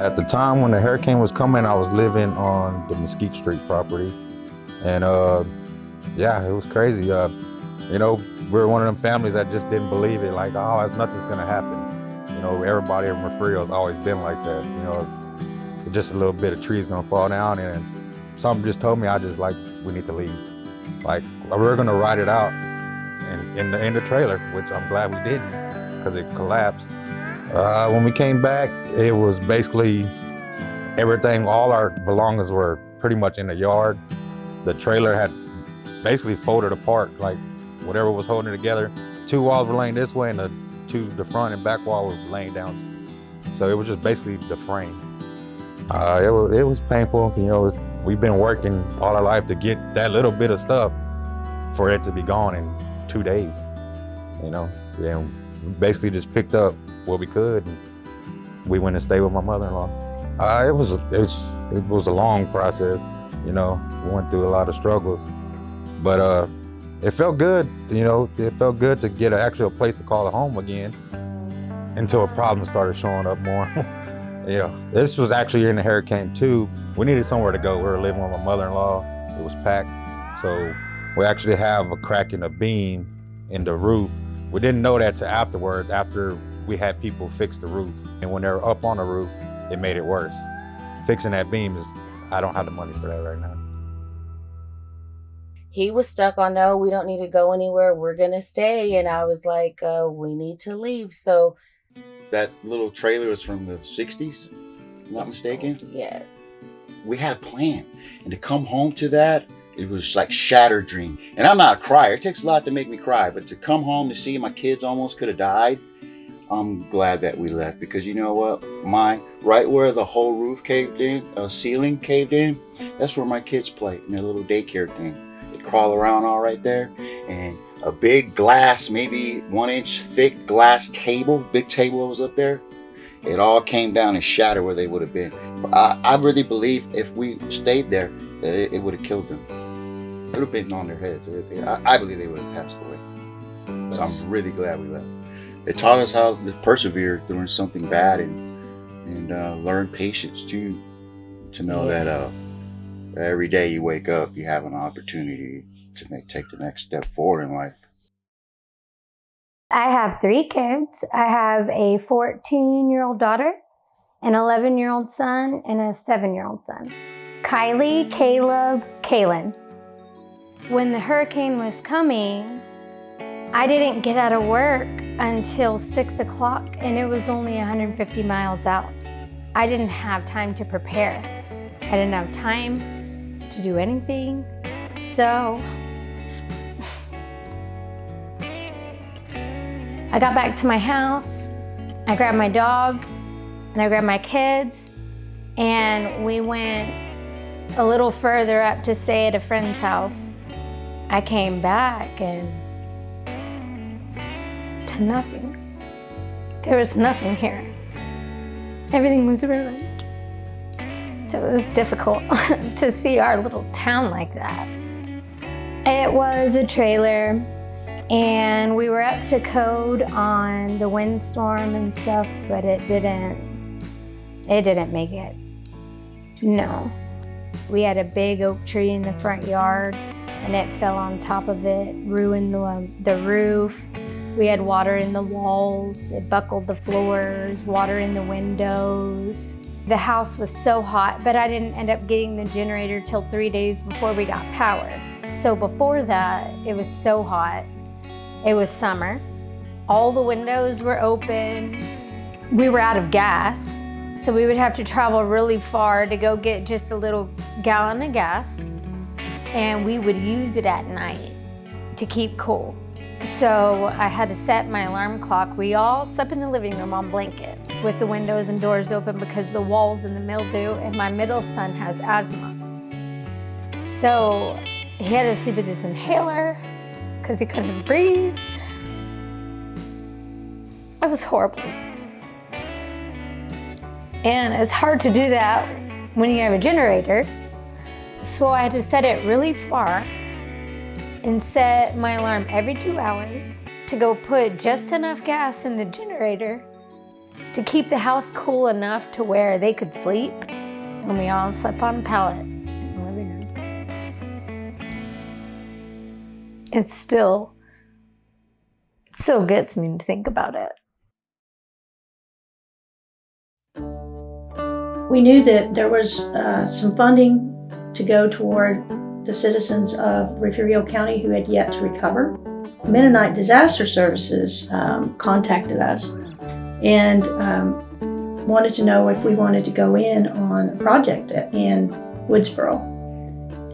At the time when the hurricane was coming, I was living on the Mesquite Street property. And yeah, it was crazy. You know, we're one of them families that just didn't believe it. Like, oh, nothing's gonna happen. You know, everybody in Refugio has always been like that. You know, just a little bit of trees gonna fall down, and something just told me, we need to leave. Like, we're gonna ride it out in the trailer, which I'm glad we didn't, because it collapsed. When we came back, it was basically everything, all our belongings were pretty much in the yard. The trailer had basically folded apart, like whatever was holding it together. Two walls were laying this way, and the front and back wall was laying down. So it was just basically the frame. It was painful, you know. We've been working all our life to get that little bit of stuff for it to be gone in 2 days, you know. And we basically just picked up what we could, and we went and stayed with my mother-in-law. It was a long process, you know. We went through a lot of struggles, but it felt good, you know. It felt good to get an actual place to call a home again until a problem started showing up more. Yeah, this was actually in the hurricane too. We needed somewhere to go. We were living with my mother-in-law. It was packed, so we actually have a crack in the beam in the roof. We didn't know that till afterwards, after we had people fix the roof. And when they were up on the roof, it made it worse. Fixing that beam I don't have the money for that right now. He was stuck on, no, we don't need to go anywhere. We're going to stay. And I was like, we need to leave. So that little trailer was from the 60s, not mistaken. Yes. We had a plan. And to come home to that, it was like shattered dream. And I'm not a crier. It takes a lot to make me cry. But to come home to see my kids almost could have died, I'm glad that we left. Because you know what? Right where the whole roof caved in, ceiling caved in, that's where my kids play in their little daycare thing. They crawl around all right there. And a big glass, maybe 1 inch thick glass table, big table was up there. It all came down and shattered where they would have been. I really believe if we stayed there, it would have killed them. It would have been on their heads. I believe they would have passed away. So I'm really glad we left. It taught us how to persevere during something bad and learn patience too. To know that every day you wake up, you have an opportunity to take the next step forward in life. I have 3 kids. I have a 14-year-old daughter, an 11-year-old son, and a 7-year-old son. Kylie, Caleb, Kaylin. When the hurricane was coming, I didn't get out of work until 6 o'clock, and it was only 150 miles out. I didn't have time to prepare. I didn't have time to do anything. So I got back to my house, I grabbed my dog, and I grabbed my kids, and we went a little further up to stay at a friend's house. I came back and to nothing. There was nothing here. Everything was ruined. So it was difficult to see our little town like that. It was a trailer, and we were up to code on the windstorm and stuff, but it didn't make it. No. We had a big oak tree in the front yard, and it fell on top of it, ruined the roof. We had water in the walls, it buckled the floors, water in the windows. The house was so hot, but I didn't end up getting the generator till 3 days before we got power. So before that, it was so hot. It was summer. All the windows were open. We were out of gas, so we would have to travel really far to go get just a little gallon of gas, and we would use it at night to keep cool. So I had to set my alarm clock. We all slept in the living room on blankets with the windows and doors open because the walls and the mildew, and my middle son has asthma. So he had to sleep with his inhaler because he couldn't breathe. It was horrible. And it's hard to do that when you have a generator. So I had to set it really far and set my alarm every 2 hours to go put just enough gas in the generator to keep the house cool enough to where they could sleep, and we all slept on a pallet in the living room. It still gets me to think about it. We knew that there was some funding to go toward the citizens of Refugio County who had yet to recover. Mennonite Disaster Services contacted us and wanted to know if we wanted to go in on a project in Woodsboro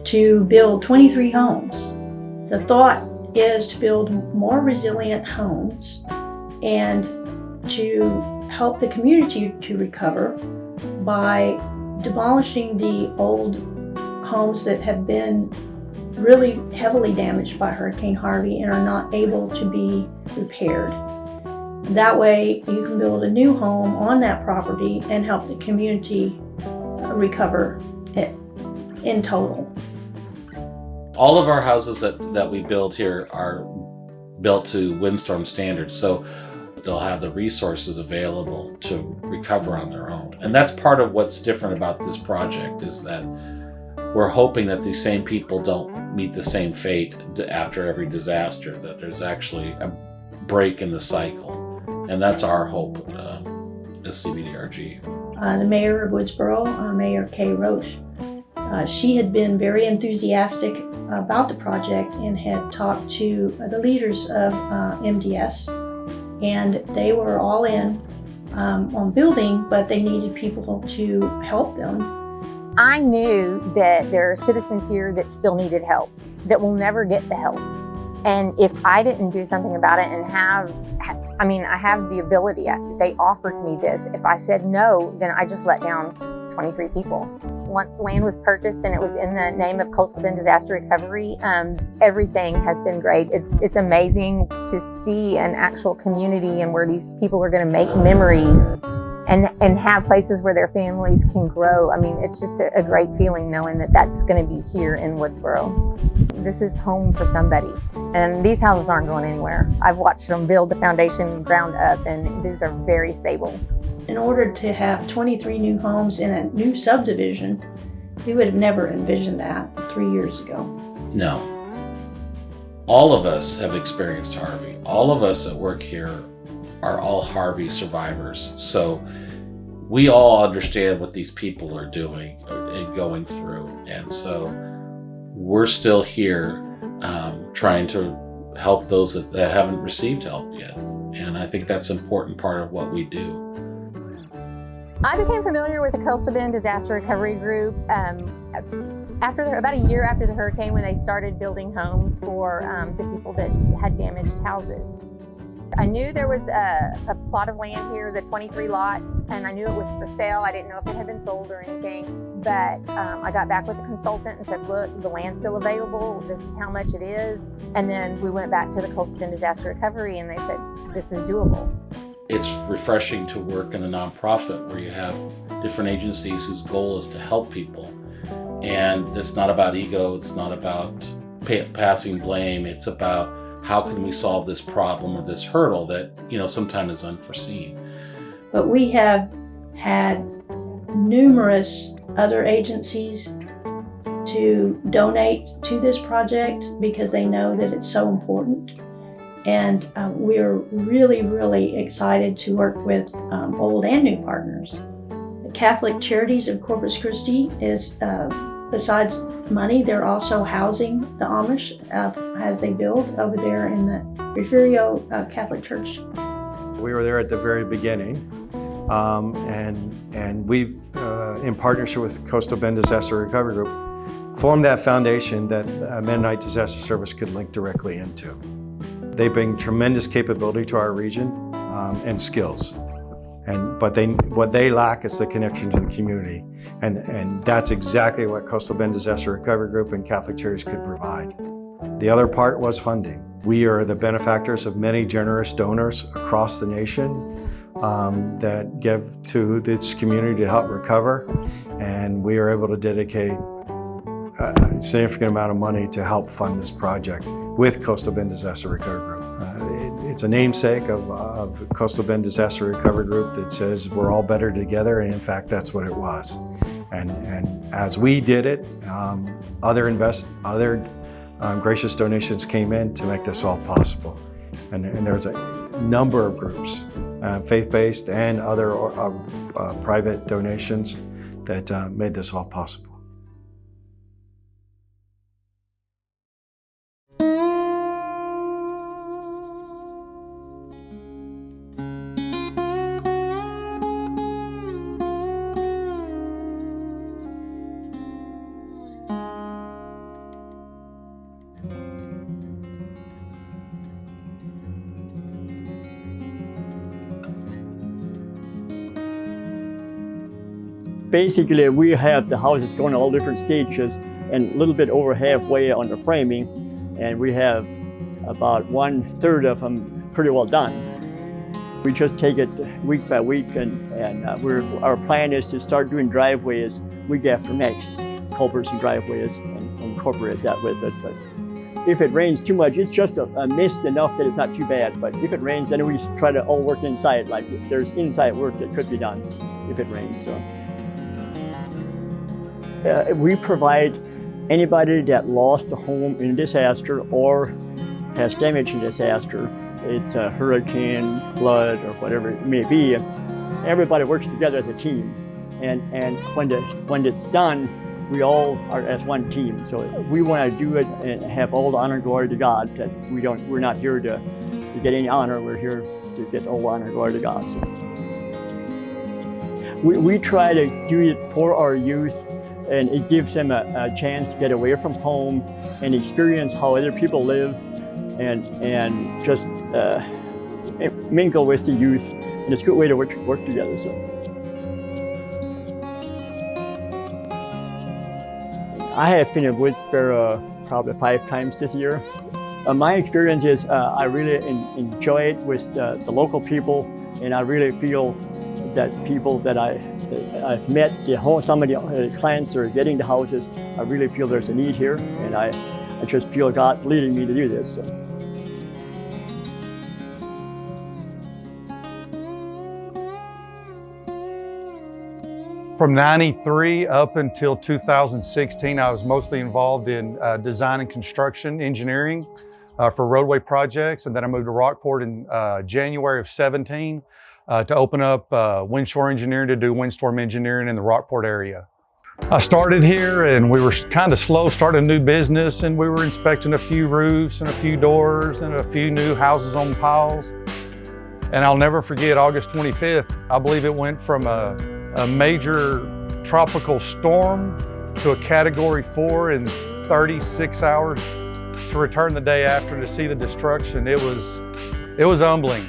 to build 23 homes. The thought is to build more resilient homes and to help the community to recover by demolishing the old homes that have been really heavily damaged by Hurricane Harvey and are not able to be repaired. That way you can build a new home on that property and help the community recover it in total. All of our houses that we build here are built to windstorm standards, so they'll have the resources available to recover on their own. And that's part of what's different about this project, is that we're hoping that these same people don't meet the same fate after every disaster, that there's actually a break in the cycle. And that's our hope as CBDRG. The mayor of Woodsboro, Mayor Kay Roche, she had been very enthusiastic about the project and had talked to the leaders of MDS, and they were all in on building, but they needed people to help them. I knew that there are citizens here that still needed help, that will never get the help. And if I didn't do something about it and I have the ability, they offered me this. If I said no, then I just let down 23 people. Once the land was purchased and it was in the name of Coastal Bend Disaster Recovery, everything has been great. It's amazing to see an actual community and where these people are gonna make memories and have places where their families can grow. I mean, it's just a great feeling knowing that that's gonna be here in Woodsboro. This is home for somebody. And these houses aren't going anywhere. I've watched them build the foundation ground up, and these are very stable. In order to have 23 new homes in a new subdivision, we would have never envisioned that 3 years ago. No. All of us have experienced Harvey. All of us that work here are all Harvey survivors. So we all understand what these people are doing and going through. And so we're still here trying to help those that haven't received help yet. And I think that's an important part of what we do. I became familiar with the Coastal Bend Disaster Recovery Group about a year after the hurricane, when they started building homes for the people that had damaged houses. I knew there was a plot of land here, the 23 lots, and I knew it was for sale. I didn't know if it had been sold or anything, but I got back with the consultant and said, look, the land's still available. This is how much it is. And then we went back to the Coastal Bend Disaster Recovery and they said, this is doable. It's refreshing to work in a nonprofit where you have different agencies whose goal is to help people. And it's not about ego, it's not about passing blame, it's about how can we solve this problem or this hurdle that, sometimes is unforeseen. But we have had numerous other agencies to donate to this project because they know that it's so important. And we're really, really excited to work with old and new partners. The Catholic Charities of Corpus Christi is, besides money, they're also housing the Amish as they build over there in the Refugio Catholic Church. We were there at the very beginning, and we, in partnership with Coastal Bend Disaster Recovery Group, formed that foundation that Mennonite Disaster Service could link directly into. They bring tremendous capability to our region and skills. But what they lack is the connection to the community. And that's exactly what Coastal Bend Disaster Recovery Group and Catholic Charities could provide. The other part was funding. We are the benefactors of many generous donors across the nation that give to this community to help recover. And we are able to dedicate a significant amount of money to help fund this project with Coastal Bend Disaster Recovery Group. It's a namesake of the Coastal Bend Disaster Recovery Group that says we're all better together, and in fact, that's what it was. And as we did it, other gracious donations came in to make this all possible. And there's a number of groups, faith-based and other private donations that made this all possible. Basically, we have the houses going all different stages and a little bit over halfway on the framing, and we have about 1/3 of them pretty well done. We just take it week by week, and our plan is to start doing driveways week after next, culverts and driveways, and incorporate that with it. But if it rains too much, it's just a mist enough that it's not too bad. But if it rains, then we try to all work inside. Like there's inside work that could be done if it rains. So. We provide anybody that lost a home in a disaster or has damage in disaster. It's a hurricane, flood, or whatever it may be. Everybody works together as a team. And when it's done, we all are as one team. So we want to do it and have all the honor and glory to God. That we're not here to get any honor. We're here to get all honor and glory to God. So we try to do it for our youth. And it gives them a chance to get away from home and experience how other people live and just mingle with the youth. And it's a good way to work together. So. I have been in Woodsboro probably 5 times this year. My experience is I really enjoy it with the local people, and I really feel that people that I've met, some of the clients that are getting the houses, I really feel there's a need here, and I just feel God's leading me to do this. So. From '93 up until 2016, I was mostly involved in design and construction engineering for roadway projects, and then I moved to Rockport in January of 17. To open up Windshore Engineering to do windstorm engineering in the Rockport area. I started here and we were kind of slow starting a new business, and we were inspecting a few roofs and a few doors and a few new houses on piles. And I'll never forget August 25th, I believe it went from a major tropical storm to a Category 4 in 36 hours to return the day after to see the destruction. It was humbling.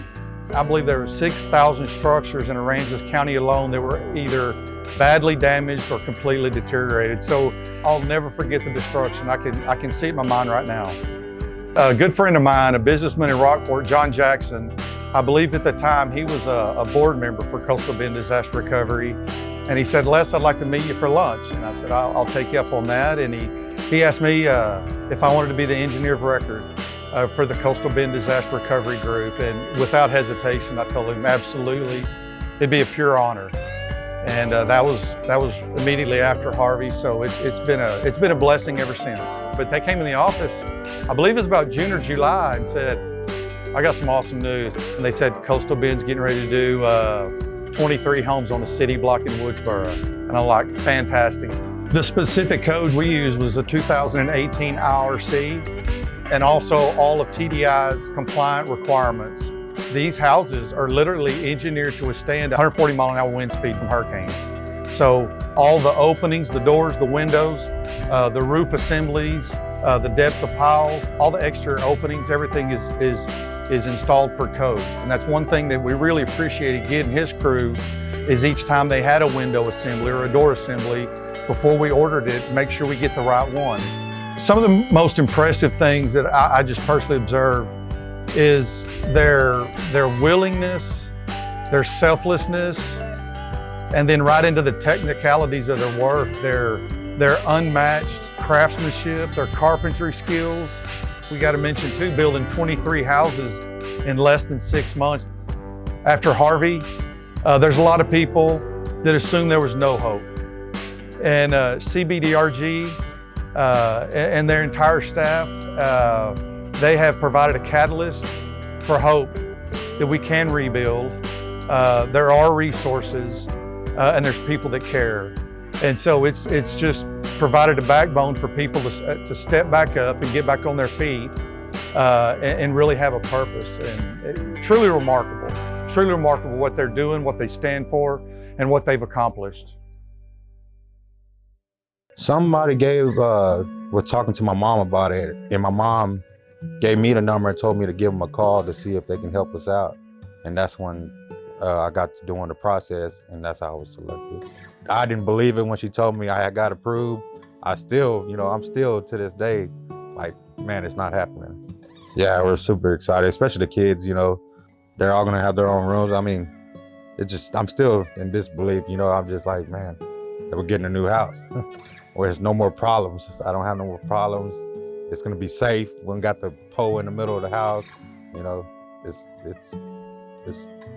I believe there were 6,000 structures in Aransas County alone that were either badly damaged or completely deteriorated. So I'll never forget the destruction. I can see it in my mind right now. A good friend of mine, a businessman in Rockport, John Jackson, I believe at the time he was a board member for Coastal Bend Disaster Recovery. And he said, Les, I'd like to meet you for lunch. And I said, I'll take you up on that. And he asked me if I wanted to be the engineer of record for the Coastal Bend Disaster Recovery Group, and without hesitation, I told him absolutely, it'd be a pure honor. And that was immediately after Harvey, so it's been a blessing ever since. But they came in the office, I believe it was about June or July, and said, I got some awesome news. And they said Coastal Bend's getting ready to do 23 homes on a city block in Woodsboro. And I'm like, fantastic. The specific code we used was a 2018 IRC, and also all of TDI's compliant requirements. These houses are literally engineered to withstand 140 mile an hour wind speed from hurricanes. So all the openings, the doors, the windows, the roof assemblies, the depths of piles, all the exterior openings, everything is installed per code. And that's one thing that we really appreciated getting his crew, is each time they had a window assembly or a door assembly, before we ordered it, make sure we get the right one. Some of the most impressive things that I just personally observed is their willingness, their selflessness, and then right into the technicalities of their work, their unmatched craftsmanship, their carpentry skills. We got to mention too, building 23 houses in less than 6 months. After Harvey, there's a lot of people that assumed there was no hope. And CBDRG and their entire staff, they have provided a catalyst for hope that we can rebuild. There are resources and there's people that care. And so it's just provided a backbone for people to step back up and get back on their feet and really have a purpose. And truly remarkable what they're doing, what they stand for, and what they've accomplished. Somebody was talking to my mom about it, and my mom gave me the number and told me to give them a call to see if they can help us out. And that's when I got to doing the process, and that's how I was selected. I didn't believe it when she told me I had got approved. I'm still to this day, like, man, it's not happening. Yeah, we're super excited, especially the kids, they're all gonna have their own rooms. I mean, I'm still in disbelief, I'm just like, man, that we're getting a new house where there's no more problems. I don't have no more problems. It's gonna be safe. We ain't got the pole in the middle of the house. It's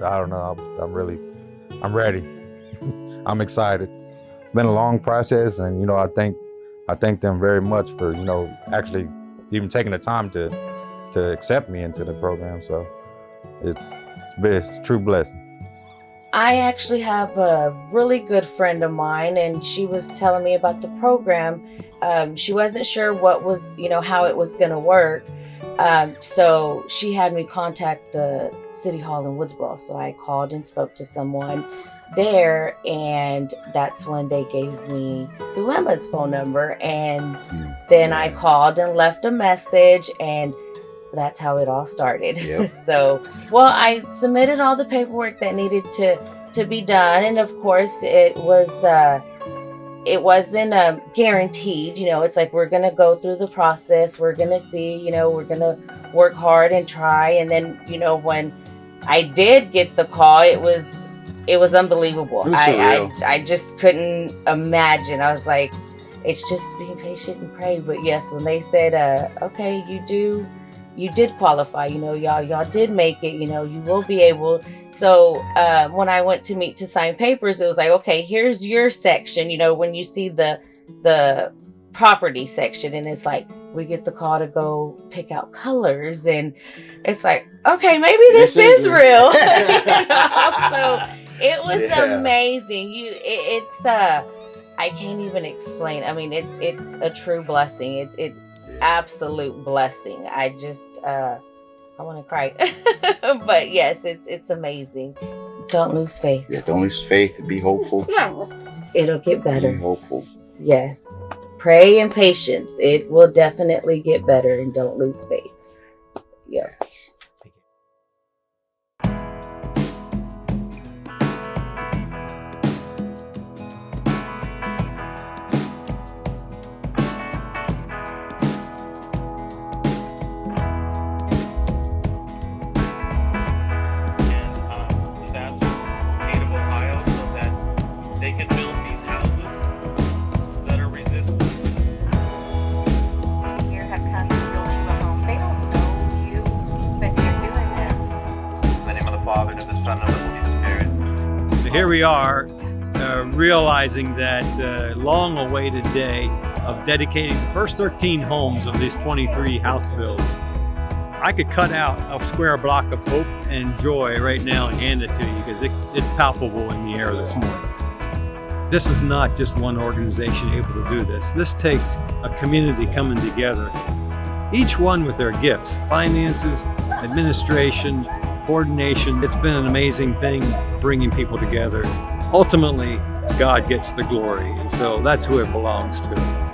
I don't know, I'm ready. I'm excited. It's been a long process, and I thank them very much for, actually even taking the time to accept me into the program. So it's a true blessing. I actually have a really good friend of mine, and she was telling me about the program. She wasn't sure what was, how it was going to work. So she had me contact the City Hall in Woodsboro. So I called and spoke to someone there, and that's when they gave me Sulema's phone number. And then I called and left a message, and that's how it all started. Yep. So, I submitted all the paperwork that needed to be done, and of course, it wasn't guaranteed. It's like, we're gonna go through the process. We're gonna see. We're gonna work hard and try. And then, when I did get the call, it was unbelievable. I just couldn't imagine. I was like, it's just being patient and pray. But yes, when they said, okay, you did qualify, y'all did make it, you will be able. So when I went to meet to sign papers, it was like, okay, here's your section, when you see the property section, and it's like, we get the call to go pick out colors, and it's like, okay, maybe this is real. So it was amazing. It's I can't even explain. I mean, it's a true blessing. It's absolute blessing. I just I want to cry. But yes, it's amazing. Don't lose faith. Yeah, don't lose faith. Be hopeful. It'll get better. Be hopeful. Yes. Pray and patience. It will definitely get better, and don't lose faith. Yes. They can build these houses that are resistant. Here have come to build you a home. They don't know you, but you're doing this. In the name of the Father, and of the Son, and of the Holy Spirit. So here we are, realizing that long-awaited day of dedicating the first 13 homes of this 23 house build. I could cut out a square block of hope and joy right now and hand it to you, because it's palpable in the air this morning. This is not just one organization able to do this. This takes a community coming together, each one with their gifts, finances, administration, coordination. It's been an amazing thing bringing people together. Ultimately, God gets the glory, and so that's who it belongs to.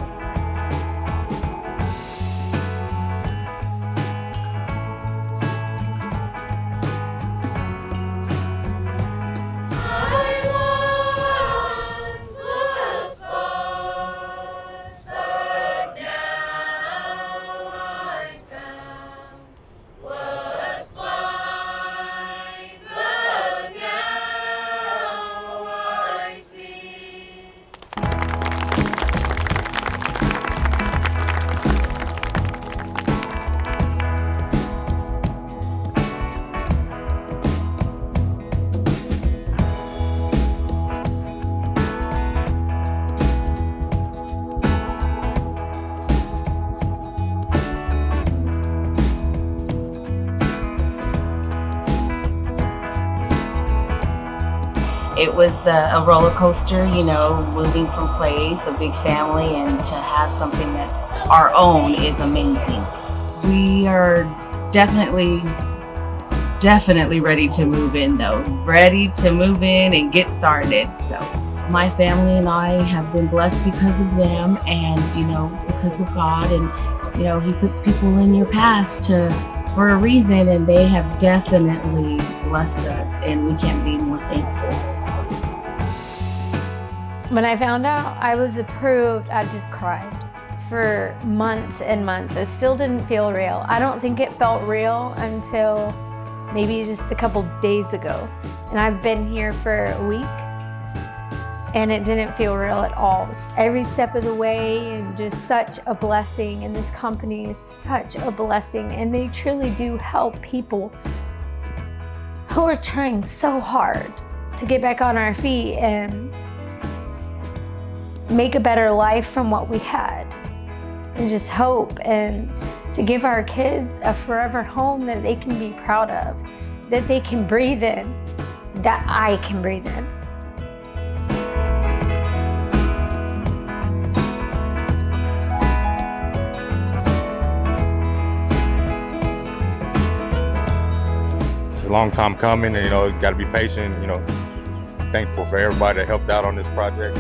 was a roller coaster, you know, moving from place, a big family, and to have something that's our own is amazing. We are definitely ready to move in though. Ready to move in and get started. So my family and I have been blessed because of them and, you know, because of God. And, you know, He puts people in your path for a reason, and they have definitely blessed us, and we can't be more thankful. When I found out I was approved, I just cried for months and months. It still didn't feel real. I don't think it felt real until maybe just a couple days ago. And I've been here for a week and it didn't feel real at all. Every step of the way, and just such a blessing. And this company is such a blessing, and they truly do help people who are trying so hard to get back on our feet and make a better life from what we had. And just hope, and to give our kids a forever home that they can be proud of, that they can breathe in, that I can breathe in. It's a long time coming, and you know, you got to be patient. You know, thankful for everybody that helped out on this project.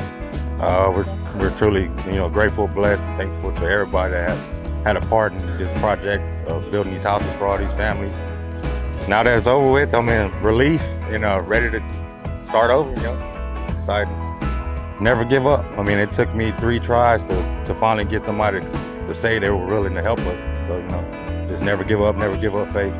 We're truly, you know, grateful, blessed, and thankful to everybody that had a part in this project of building these houses for all these families. Now that it's over with, I'm in relief and ready to start over. You know, it's exciting. Never give up. I mean, it took me 3 tries to finally get somebody to say they were willing to help us. So, you know, just never give up faith.